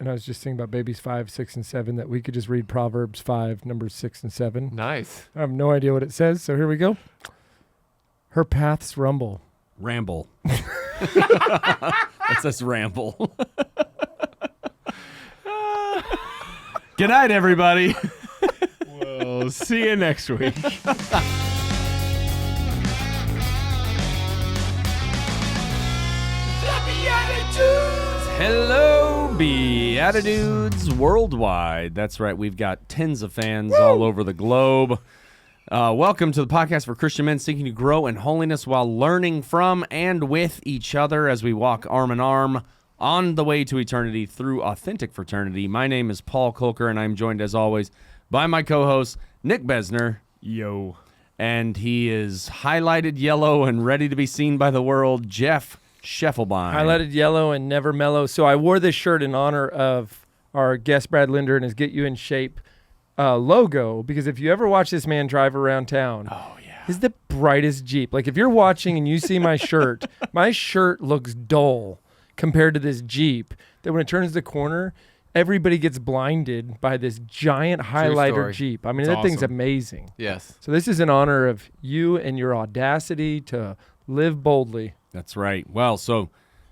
and I was just thinking about babies 5, 6, and 7, that we could just read Proverbs 5, numbers 6 and 7. Nice. I have no idea what it says, so here we go. Her paths rumble. Ramble. That says ramble. Good night, everybody. We'll see you next week. Hello, BeatiDudes worldwide. That's right. We've got tens of fans all over the globe. Welcome to the podcast for Christian men seeking to grow in holiness while learning from and with each other as we walk arm in arm on the way to eternity through authentic fraternity. My name is Paul Kolker, and I'm joined, as always, by my co-host, Nick Besner. Yo. And he is highlighted yellow and ready to be seen by the world, Jeff Scheffelbein. Highlighted yellow and never mellow. So I wore this shirt in honor of our guest, Brad Linder, and his Get You in Shape logo, because if you ever watch this man drive around town, he's the brightest Jeep. Like, if you're watching and you see my shirt looks dull compared to this Jeep, that when it turns the corner, everybody gets blinded by this giant highlighter Jeep. I mean, that thing's amazing. Yes. So this is in honor of you and your audacity to live boldly. That's right. Well, so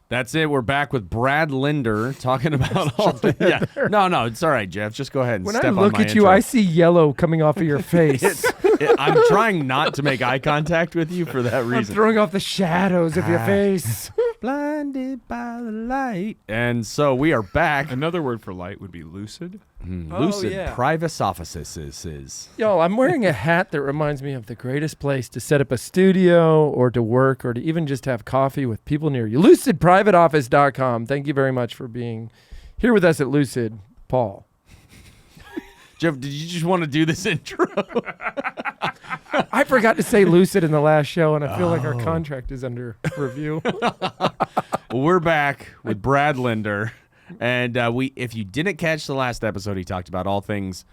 that's it. We're back with Brad Linder talking about all the... Yeah. No, it's all right, Jeff. Just go ahead and when step I on look my at you, intro. I see yellow coming off of your face. I'm trying not to make eye contact with you for that I'm reason. throwing off the shadows of your face. Blinded by the light. And so we are back. Another word for light would be lucid. Lucid yeah. Privacy offices. Yo, I'm wearing a hat that reminds me of the greatest place to set up a studio or to work or to even just have coffee with people near you. LucidPrivateOffice.com. Thank you very much for being here with us at Lucid, Paul. Jeff, did you just want to do this intro? I forgot to say Lucid in the last show, and I feel like our contract is under review. Well, we're back with Brad Linder. And if you didn't catch the last episode, he talked about all things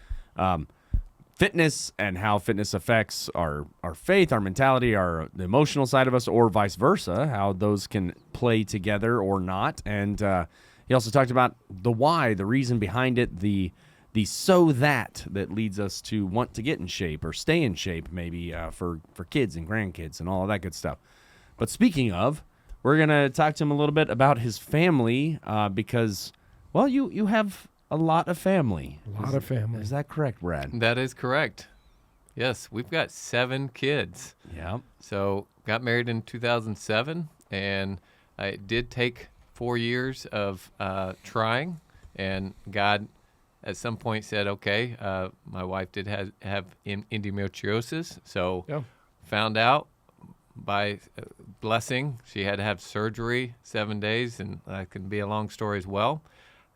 fitness and how fitness affects our faith, our mentality, the emotional side of us, or vice versa, how those can play together or not. And he also talked about the why, the reason behind it, the so that leads us to want to get in shape or stay in shape, maybe for kids and grandkids and all of that good stuff. But speaking of, we're going to talk to him a little bit about his family because, well, you have a lot of family. A lot of family. Is that correct, Brad? That is correct. Yes, we've got 7 kids. Yeah. So got married in 2007, and it did take 4 years of trying, and God at some point said, okay, my wife did have endometriosis, so found out by blessing she had to have surgery 7 days, and that can be a long story as well.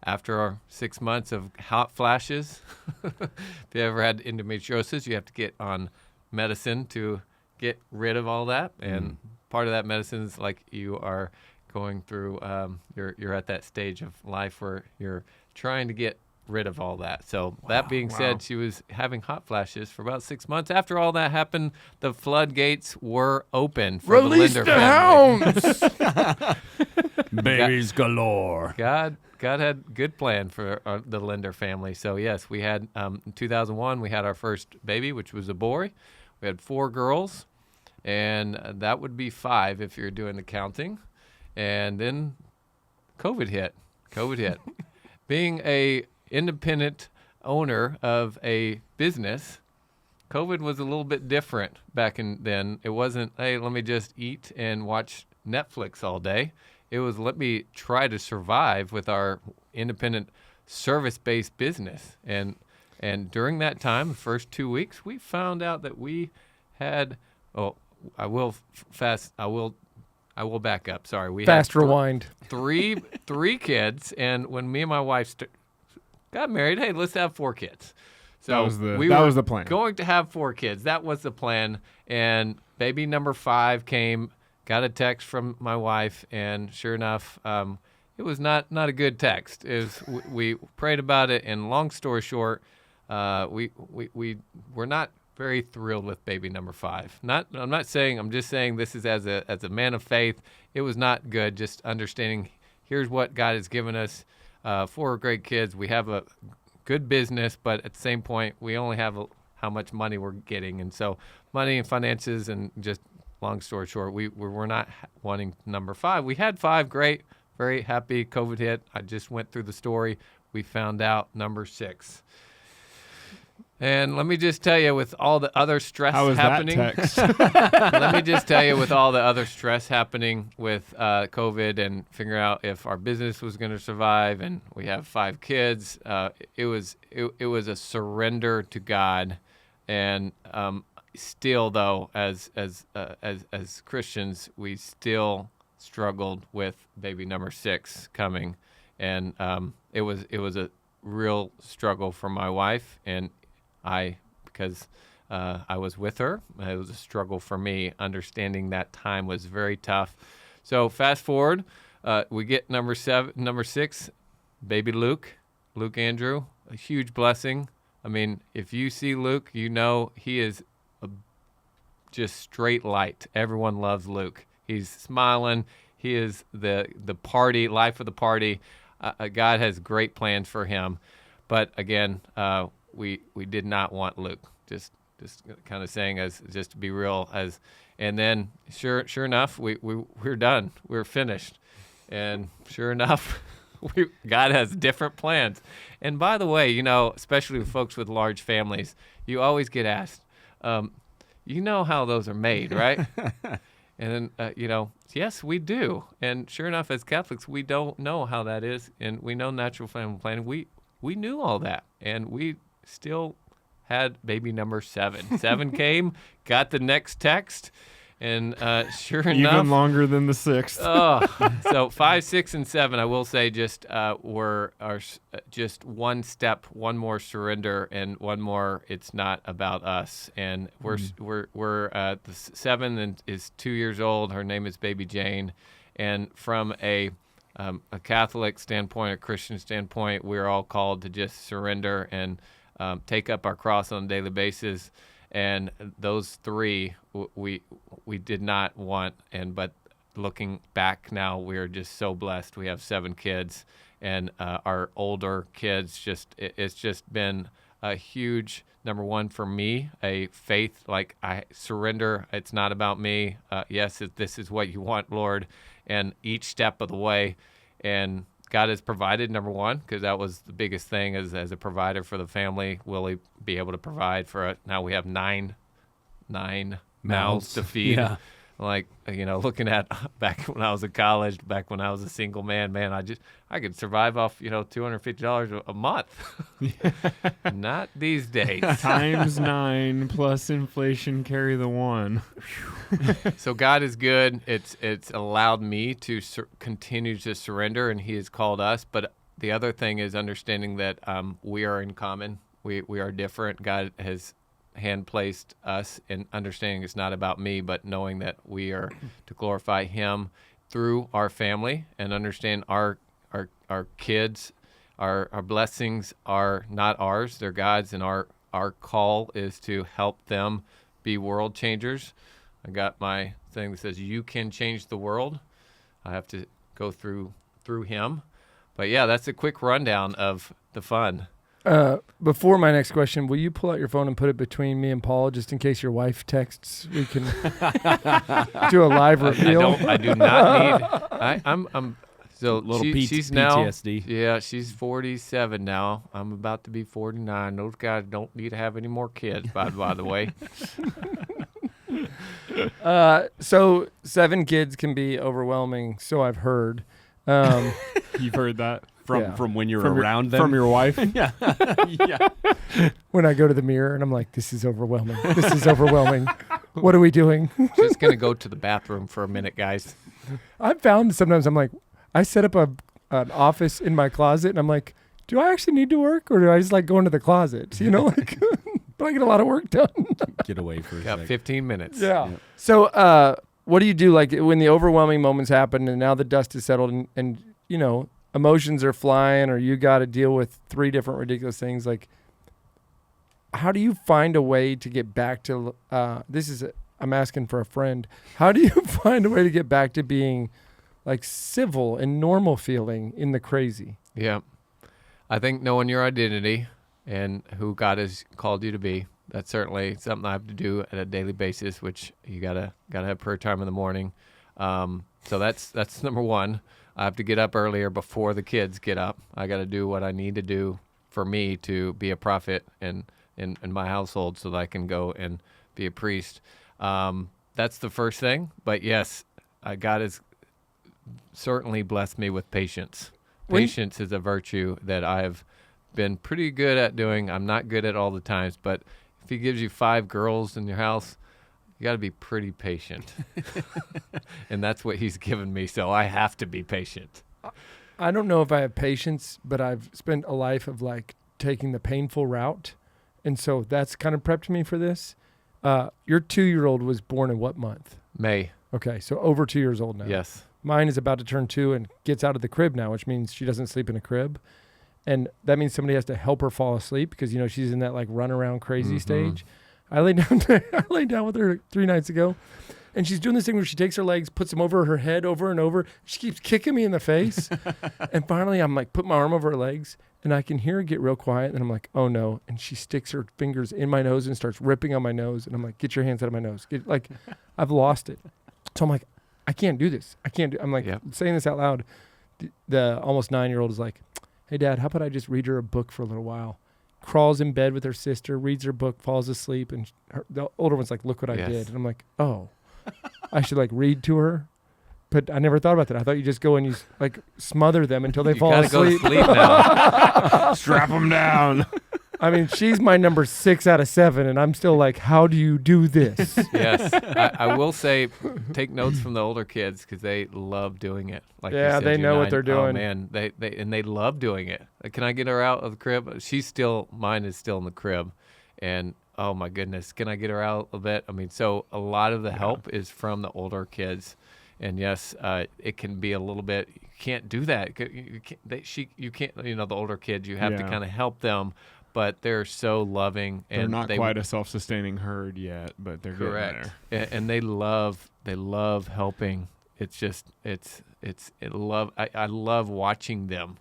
After our 6 months of hot flashes, if you ever had endometriosis, you have to get on medicine to get rid of all that, and part of that medicine is like you are going through, you're at that stage of life where you're trying to get rid of all that. So that being said, she was having hot flashes for about 6 months. After all that happened, the floodgates were open for Release the Linder the family. hounds! Babies galore. God had a good plan for the Linder family. So yes, we had in 2001 we had our first baby, which was a boy. We had 4 girls, and that would be 5 if you're doing the counting. And then COVID hit. Being a independent owner of a business, COVID was a little bit different back then. It wasn't, hey, let me just eat and watch Netflix all day. It was, let me try to survive with our independent service-based business. And during that time, the first 2 weeks, we found out that we had, I will back up. Sorry. We Fast had rewind. three kids, and when me and my wife got married, hey, let's have 4 kids. So that was the plan. Going to have 4 kids. That was the plan. And baby number 5 came, got a text from my wife, and sure enough, it was not a good text. We prayed about it, and long story short, we were not very thrilled with baby number 5. I'm just saying this is as a man of faith. It was not good. Just understanding, here's what God has given us. 4 great kids. We have a good business, but at the same point, we only have how much money we're getting. And so money and finances, and just long story short, we're not wanting number 5. We had 5, great, very happy. COVID hit. I just went through the story. We found out number 6. And let me just tell you, with all the other stress How was happening, that text? let me just tell you, with all the other stress happening with COVID and figuring out if our business was going to survive, and we have 5 kids, it was a surrender to God. And still, though, as Christians, we still struggled with baby number 6 coming, and it was a real struggle for my wife and because I was with her. It was a struggle for me. Understanding that time was very tough. So fast forward, we get number 6, baby Luke Andrew, a huge blessing. I mean, if you see Luke, you know he is just straight light. Everyone loves Luke. He's smiling. He is the party, life of the party. God has great plans for him. But again, we did not want Luke. Just kind of saying, as just to be real, and then sure enough, we're done. We're finished. And sure enough, God has different plans. And by the way, especially with folks with large families, you always get asked, you know how those are made, right? And then, yes, we do. And sure enough, as Catholics, we don't know how that is. And we know natural family planning. We knew all that. And we still had baby number 7. 7 came, got the next text. And sure enough, Even longer than the 6th. So 5, 6, and 7, I will say, just were just one step, one more surrender, and one more. It's not about us. And we're the 7 is 2 years old. Her name is Baby Jane, and from a Catholic standpoint, a Christian standpoint, we're all called to just surrender and take up our cross on a daily basis. And those 3 we did not want, but looking back now, we're just so blessed. We have 7 kids, and our older kids, it's just been a huge, number 1 for me, a faith, like I surrender. It's not about me. Yes, this is what you want, Lord, and each step of the way. And God has provided, number 1, because that was the biggest thing as a provider for the family. Will he be able to provide for now we have 9 mouths to feed. Yeah. Like, looking at back when I was in college, back when I was a single man, I could survive off, $250 a month. Not these days. Times 9 plus inflation, carry the 1. So God is good. It's allowed me to continue to surrender, and he has called us. But the other thing is understanding that we are in common. We are different. God has hand-placed us, and understanding it's not about me, but knowing that we are to glorify him through our family, and understand our kids, our blessings are not ours, they're God's, and our call is to help them be world changers. I got my thing that says you can change the world. I have to go through him. But yeah, that's a quick rundown of the fun. Before my next question, will you pull out your phone and put it between me and Paul, just in case your wife texts? We can do a live reveal. I do not need. I'm so Little she's now. PTSD. Yeah, she's 47 now. I'm about to be 49. Those guys don't need to have any more kids. By the way. So 7 kids can be overwhelming. So I've heard. You've heard that? From when you're From your- around them? From your wife? Yeah. Yeah. When I go to the mirror and I'm like, this is overwhelming. This is overwhelming. What are we doing? Just gonna go to the bathroom for a minute, guys. I've found sometimes I'm like, I set up an office in my closet and I'm like, do I actually need to work, or do I just like go into the closet? But I get a lot of work done. Get away for a Got second. 15 minutes. Yeah. So what do you do like when the overwhelming moments happen and now the dust is settled and emotions are flying, or you got to deal with 3 different ridiculous things? Like, how do you find a way to get back to I'm asking for a friend. How do you find a way to get back to being like civil and normal feeling in the crazy? Yeah. I think knowing your identity and who God has called you to be, that's certainly something I have to do at a daily basis, which you gotta have prayer time in the morning. So that's number one. I have to get up earlier before the kids get up. I got to do what I need to do for me to be a prophet in my household so that I can go and be a priest. That's the first thing. But yes, God has certainly blessed me with patience. Patience is a virtue that I've been pretty good at doing. I'm not good at all the times, but if he gives you 5 girls in your house, you got to be pretty patient. And that's what he's given me, so I have to be patient. I don't know if I have patience, but I've spent a life of like taking the painful route. And so that's kind of prepped me for this. Your 2-year-old was born in what month? May. Okay, so over 2 years old now. Yes. Mine is about to turn 2 and gets out of the crib now, which means she doesn't sleep in a crib. And that means somebody has to help her fall asleep because, she's in that like run around crazy stage. I laid down with her 3 nights ago, and she's doing this thing where she takes her legs, puts them over her head over and over. She keeps kicking me in the face. And finally I'm like, put my arm over her legs, and I can hear her get real quiet. And I'm like, oh no. And she sticks her fingers in my nose and starts ripping on my nose. And I'm like, get your hands out of my nose. I've lost it. So I'm like, I can't do this. I'm like saying this out loud. The almost 9-year-old is like, hey Dad, how about I just read her a book for a little while? Crawls in bed with her sister, reads her book, falls asleep, and the older one's like, look what I did. And I'm like, oh, I should like read to her. But I never thought about that. I thought you just go and you like smother them until they fall asleep. You gotta go to sleep now. Strap them down. I mean, she's my number 6 out of 7, and I'm still like, how do you do this? Yes. I will say, take notes from the older kids because they love doing it. Like yeah, you said, they know what they're doing. Oh, man. They love doing it. Can I get her out of the crib? Mine is still in the crib. And, oh, my goodness, can I get her out a bit? I mean, so a lot of the help is from the older kids. And, yes, it can be a little bit, you can't do that. You can't, the older kids, you have to kind of help them. But they're so loving, and they're not quite a self-sustaining herd yet, but they're correct. Getting there. And they love helping. It's just I love watching them.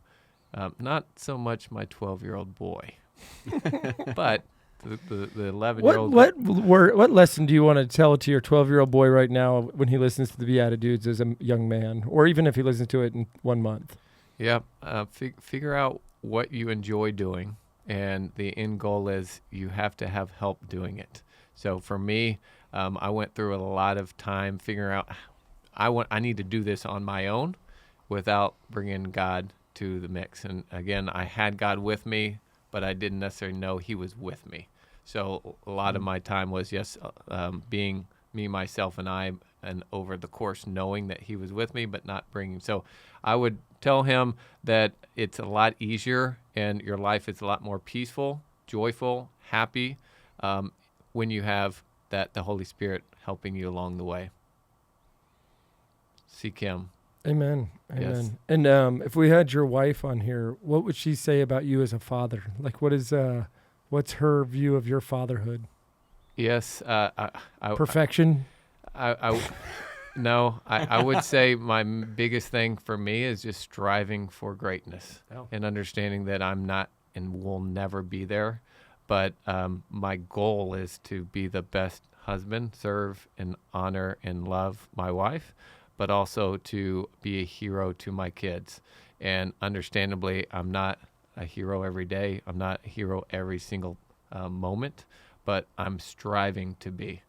Not so much my 12-year-old boy, but the 11-year-old. What lesson do you want to tell to your 12-year-old boy right now when he listens to the BeatiDudes as a young man, or even if he listens to it in 1 month? Yeah, figure out what you enjoy doing. And the end goal is you have to have help doing it. So for me, I went through a lot of time figuring out I need to do this on my own without bringing God to the mix. And again, I had God with me, but I didn't necessarily know he was with me. So a lot of my time was being me, myself, and I, and over the course knowing that he was with me, but not bringing. So I would tell him that it's a lot easier and your life is a lot more peaceful, joyful, happy when you have the Holy Spirit helping you along the way. Seek him. Amen. Yes. And if we had your wife on here, what would she say about you as a father? Like, what's her view of your fatherhood? Yes. Perfection? No, I would say my biggest thing for me is just striving for greatness and understanding that I'm not and will never be there. But my goal is to be the best husband, serve and honor and love my wife, but also to be a hero to my kids. And understandably, I'm not a hero every day. I'm not a hero every single moment, but I'm striving to be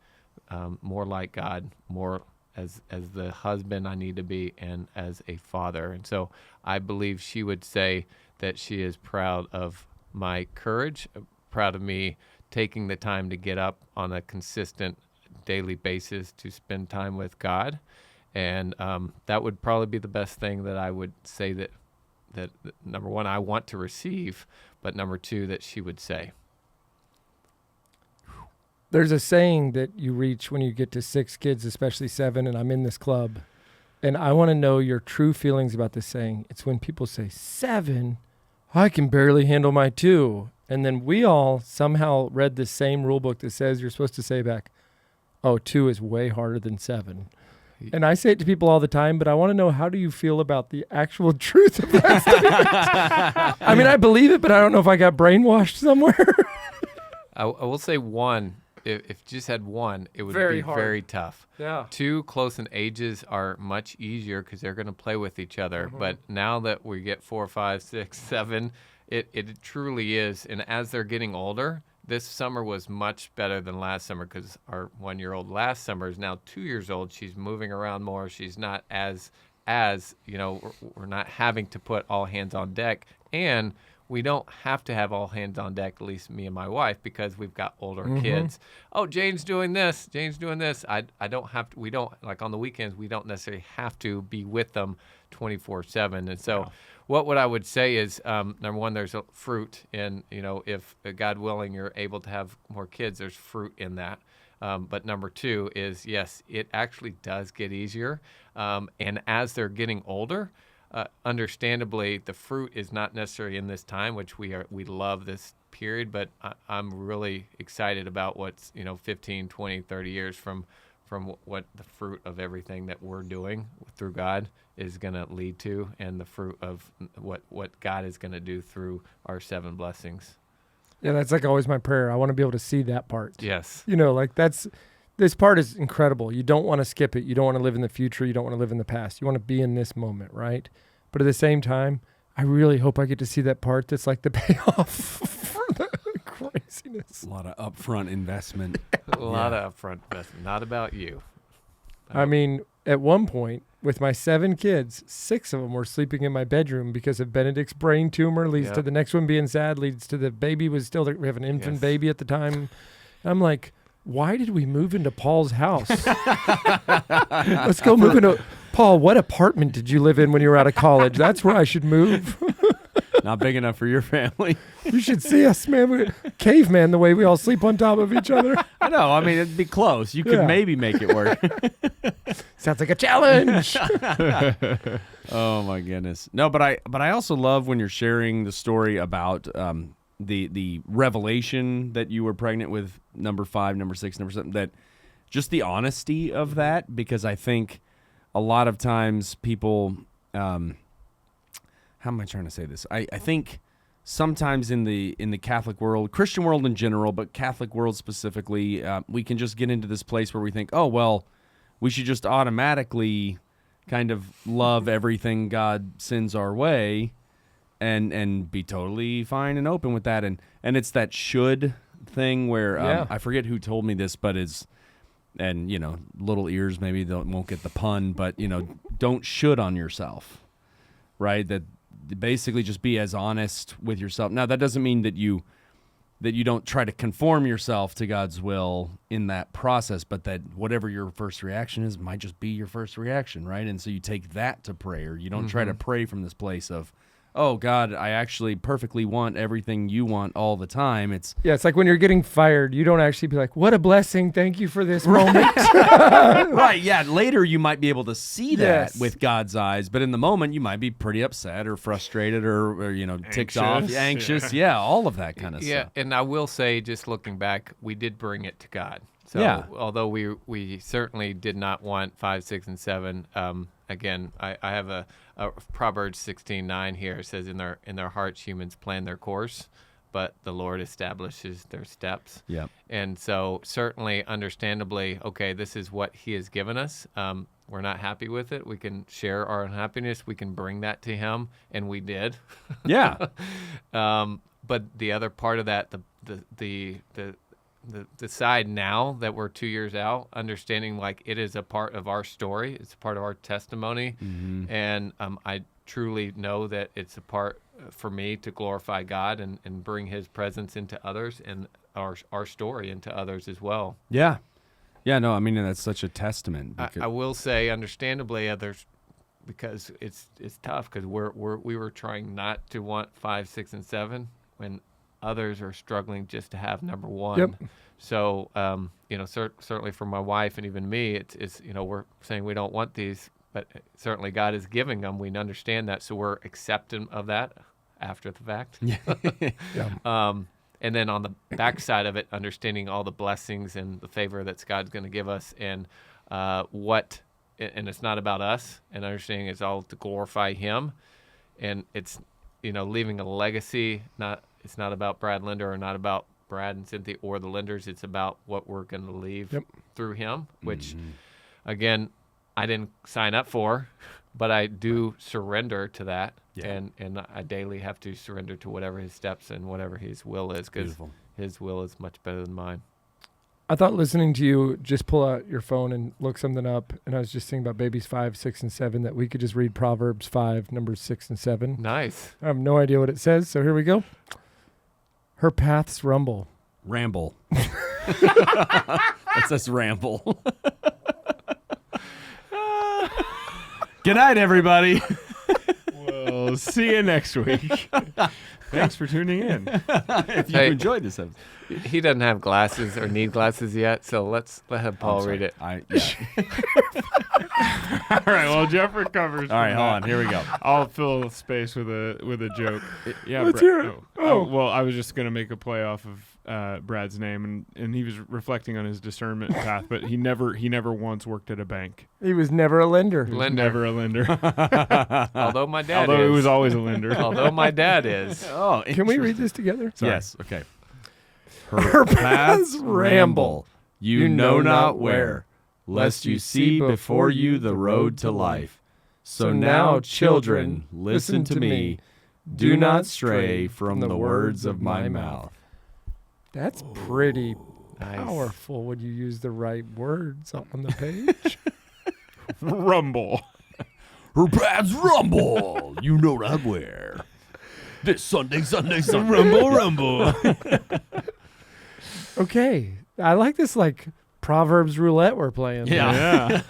more like God, more as the husband I need to be, and as a father. And so I believe she would say that she is proud of my courage, proud of me taking the time to get up on a consistent daily basis to spend time with God. And that would probably be the best thing that I would say that number one, I want to receive, but number two, that she would say. There's a saying that you reach when you get to 6 kids, especially 7, and I'm in this club. And I want to know your true feelings about this saying. It's when people say, 7? I can barely handle my 2. And then we all somehow read the same rule book that says you're supposed to say back, oh, 2 is way harder than 7. And I say it to people all the time, but I want to know, how do you feel about the actual truth of that statement? I mean, I believe it, but I don't know if I got brainwashed somewhere. I will say one. If you just had one, it would Very be hard. very tough. Yeah. Two close in ages are much easier because they're going to play with each other. Mm-hmm. But now that we get 4, 5, 6, 7, it truly is. And as they're getting older, this summer was much better than last summer because our 1-year-old last summer is now 2 years old. She's moving around more. She's not as we're not having to put all hands on deck. And we don't have to have all hands on deck, at least me and my wife, because we've got older kids. Oh, Jane's doing this. Jane's doing this. I don't have to. We don't, like on the weekends, we don't necessarily have to be with them 24/7. And so what I would say is, number one, there's a fruit in, if God willing, you're able to have more kids, there's fruit in that. But number two is, yes, it actually does get easier. And as they're getting older, understandably, the fruit is not necessarily in this time, which we love this period, but I'm really excited about what's 15, 20, 30 years from what the fruit of everything that we're doing through God is going to lead to, and the fruit of what God is going to do through our 7 blessings. Yeah, that's like always my prayer. I want to be able to see that part. Yes. This part is incredible. You don't want to skip it. You don't want to live in the future. You don't want to live in the past. You want to be in this moment, right? But at the same time, I really hope I get to see that part that's like the payoff for the craziness. A lot of upfront investment. A lot of upfront investment. Not about you. I mean, at one point, with my 7 kids, 6 of them were sleeping in my bedroom because of Benedict's brain tumor, leads to the next one being sad, leads to the baby was still there. We have an infant baby at the time. And I'm like, why did we move into Paul's house? Let's go move into... Paul, what apartment did you live in when you were out of college? That's where I should move. Not big enough for your family. You should see us, man. We're caveman, the way we all sleep on top of each other. I know. I mean, it'd be close. You could maybe make it work. Sounds like a challenge. Oh my goodness. No, but I also love when you're sharing the story about the revelation that you were pregnant with number 5, number 6, number 7. That just the honesty of that, because I think a lot of times people, how am I trying to say this? I think sometimes in the Catholic world, Christian world in general, but Catholic world specifically, we can just get into this place where we think, oh, well, we should just automatically kind of love everything God sends our way and be totally fine and open with that. And it's that should thing where I forget who told me this, but and little ears maybe won't get the pun, but don't should on yourself, right? That basically just be as honest with yourself. Now that doesn't mean that you don't try to conform yourself to God's will in that process, but that whatever your first reaction is might just be your first reaction, right? And so you take that to prayer. You don't try to pray from this place of, oh, God, I actually perfectly want everything you want all the time. It's like when you're getting fired, you don't actually be like, what a blessing. Thank you for this moment. right. Yeah. Later, you might be able to see that with God's eyes, but in the moment, you might be pretty upset or frustrated or ticked off, anxious. Yeah. All of that kind of stuff. Yeah. And I will say, just looking back, we did bring it to God. So although we certainly did not want 5, 6, and 7, again, I have a Proverbs 16:9 here. It says, in their hearts humans plan their course, but the Lord establishes their steps. Yeah. And so certainly, understandably, okay, this is what He has given us. We're not happy with it. We can share our unhappiness. We can bring that to Him, and we did. Yeah. But the other part of that, the side now that we're 2 years out, understanding like it is a part of our story, it's a part of our testimony, and I truly know that it's a part for me to glorify God and bring His presence into others and our story into others as well. Yeah. Yeah, no, I mean, that's such a testament. I will say, understandably, others, because it's tough because we were trying not to want 5, 6, and 7 when others are struggling just to have number 1. Yep. So, certainly for my wife and even me, it's we're saying we don't want these, but certainly God is giving them. We understand that, so we're accepting of that after the fact. And then on the backside of it, understanding all the blessings and the favor that God's going to give us, and what and it's not about us, and understanding it's all to glorify Him, and it's leaving a legacy. It's not about Brad Linder or not about Brad and Cynthia or the Linders. It's about what we're going to leave through him, which, again, I didn't sign up for, but I do surrender to that. Yeah. And I daily have to surrender to whatever his steps and whatever his will is, because his will is much better than mine. I thought listening to you just pull out your phone and look something up, and I was just thinking about babies 5, 6, and 7, that we could just read Proverbs 5, numbers 6 and 7. Nice. I have no idea what it says, so here we go. Her paths rumble. Ramble. It says ramble. Good night, everybody. We'll see you next week. Thanks for tuning in. If you enjoyed this episode. He doesn't have glasses or need glasses yet, so let Paul read it. All right, well, Jeff recovers. All right, hold on. Here we go. I'll fill space with a joke. Yeah, Let's hear it. Well, I was just gonna make a play off of Brad's name, and he was reflecting on his discernment path, but he never once worked at a bank. He was never a lender. He was never a lender. Although my dad Although is. he was always a lender. Although my dad is. Oh, Can we read this together? Sorry. Yes. Okay. Her paths ramble, you know not where, lest you see before you the road to life. So now, children, listen to me. Do not stray from the words of my mouth. That's pretty Nice. powerful when you use the right words on the page. Rumble. Her paths rumble, you know not where. This Sunday. Rumble. Okay. I like this Proverbs roulette we're playing. Yeah.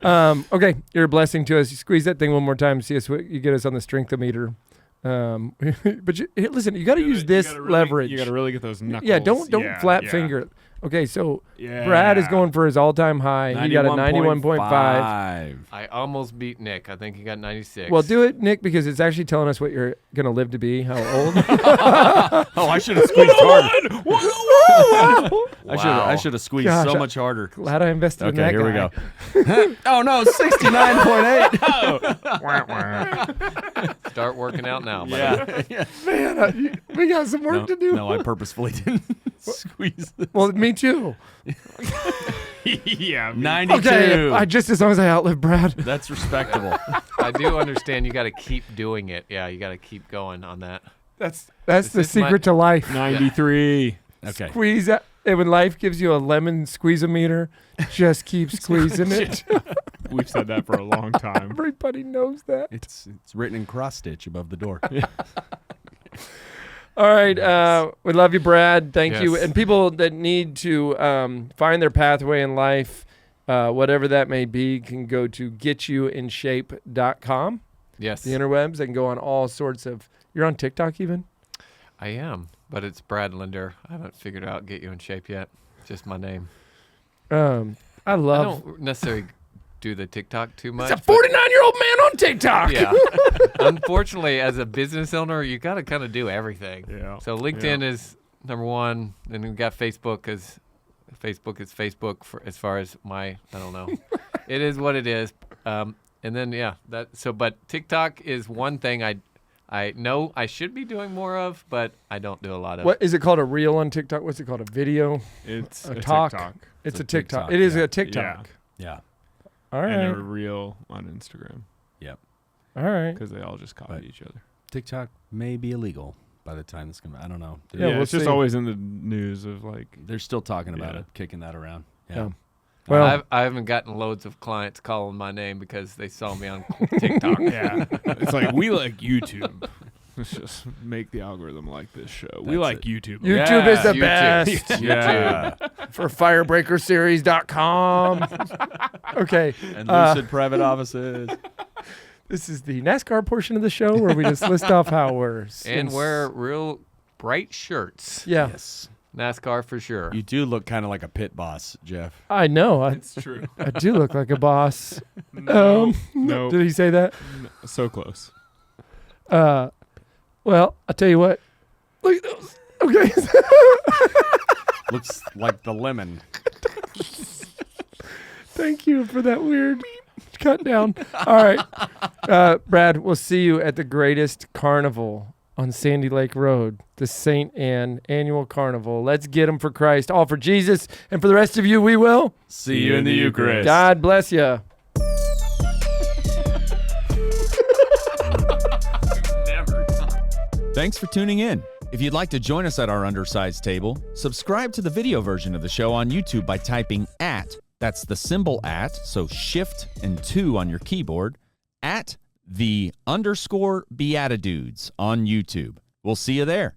Okay. You're a blessing to us. You squeeze that thing one more time. See us. You get us on the strength-o-meter. But listen, you got to use this leverage. You got to really get those knuckles. Yeah, don't flat finger it. Okay, so Brad is going for his all-time high. He got a 91.5. I almost beat Nick. I think he got 96. Well, do it, Nick, because it's actually telling us what you're going to live to be, how old. Oh, I should have squeezed harder. Wow. I should have squeezed so much harder. Glad I invested in that Okay, here we guy. go. Oh, no, 69.8. Start working out now, buddy. Yeah. Man, we got some work to do. No, I purposefully didn't squeeze this. Well, me too. Yeah. 92. Okay, just as long as I outlive Brad. That's respectable. I do understand you got to keep doing it. Yeah, you got to keep going on that. That's This the is secret to life. 93. Okay. Squeeze that. And when life gives you a lemon squeeze-o-meter, just keep squeezing it. We've said that for a long time. Everybody knows that. It's written in cross stitch above the door. All right. We love you, Brad. Thank you. Yes. And people that need to find their pathway in life, whatever that may be, can go to getyouinshape.com. Yes. The interwebs. They can go on all sorts of... You're on TikTok even? I am, but it's Brad Linder. I haven't figured out Get You in Shape yet. Just my name. I I love... don't necessarily do the TikTok too much. It's a 49-year-old man on TikTok. Yeah. Unfortunately, as a business owner, you got to kind of do everything. Yeah. So LinkedIn is number one. Then we've got Facebook because Facebook is Facebook for as far as I don't know. It is what it is. And then, but TikTok is one thing I know I should be doing more of, but I don't do a lot of. What is it called? A reel on TikTok? What's it called? A video? It's A a talk. TikTok. It's a a TikTok. TikTok, It is yeah. a TikTok. Yeah. All And a right. reel on Instagram All right. because they all just copy But- each other. TikTok may be illegal by the time this comes. I don't know. Yeah, we'll it's just see. always in the news of They're still talking about Yeah. it, kicking that around. Yeah. Yeah. Well, I haven't gotten loads of clients calling my name because they saw me on TikTok. Yeah. It's like, we like YouTube. Let's just make the algorithm like this show. We That's like it. YouTube. YouTube is the YouTube. best. Yeah. For firebreakerseries.com. Okay. And Lucid private offices. This is the NASCAR portion of the show where we just list off how we're... And wear real bright shirts. Yeah. Yes. NASCAR for sure. You do look kind of like a pit boss, Jeff. I know. It's true. I do look like a boss. No. Did he say that? So close. Well, I'll tell you what. Look at those. Okay. Thank you for that weird cut down. All right. Brad, we'll see you at the greatest carnival on Sandy Lake Road, the St. Anne Annual Carnival. Let's get them for Christ, all for Jesus. And for the rest of you, we will See you in the Eucharist. God bless you. Thanks for tuning in. If you'd like to join us at our undersized table, subscribe to the video version of the show on YouTube by typing @ that's the symbol @ so shift and 2 on your keyboard, @ the _ BeatiDudes on YouTube. We'll see you there.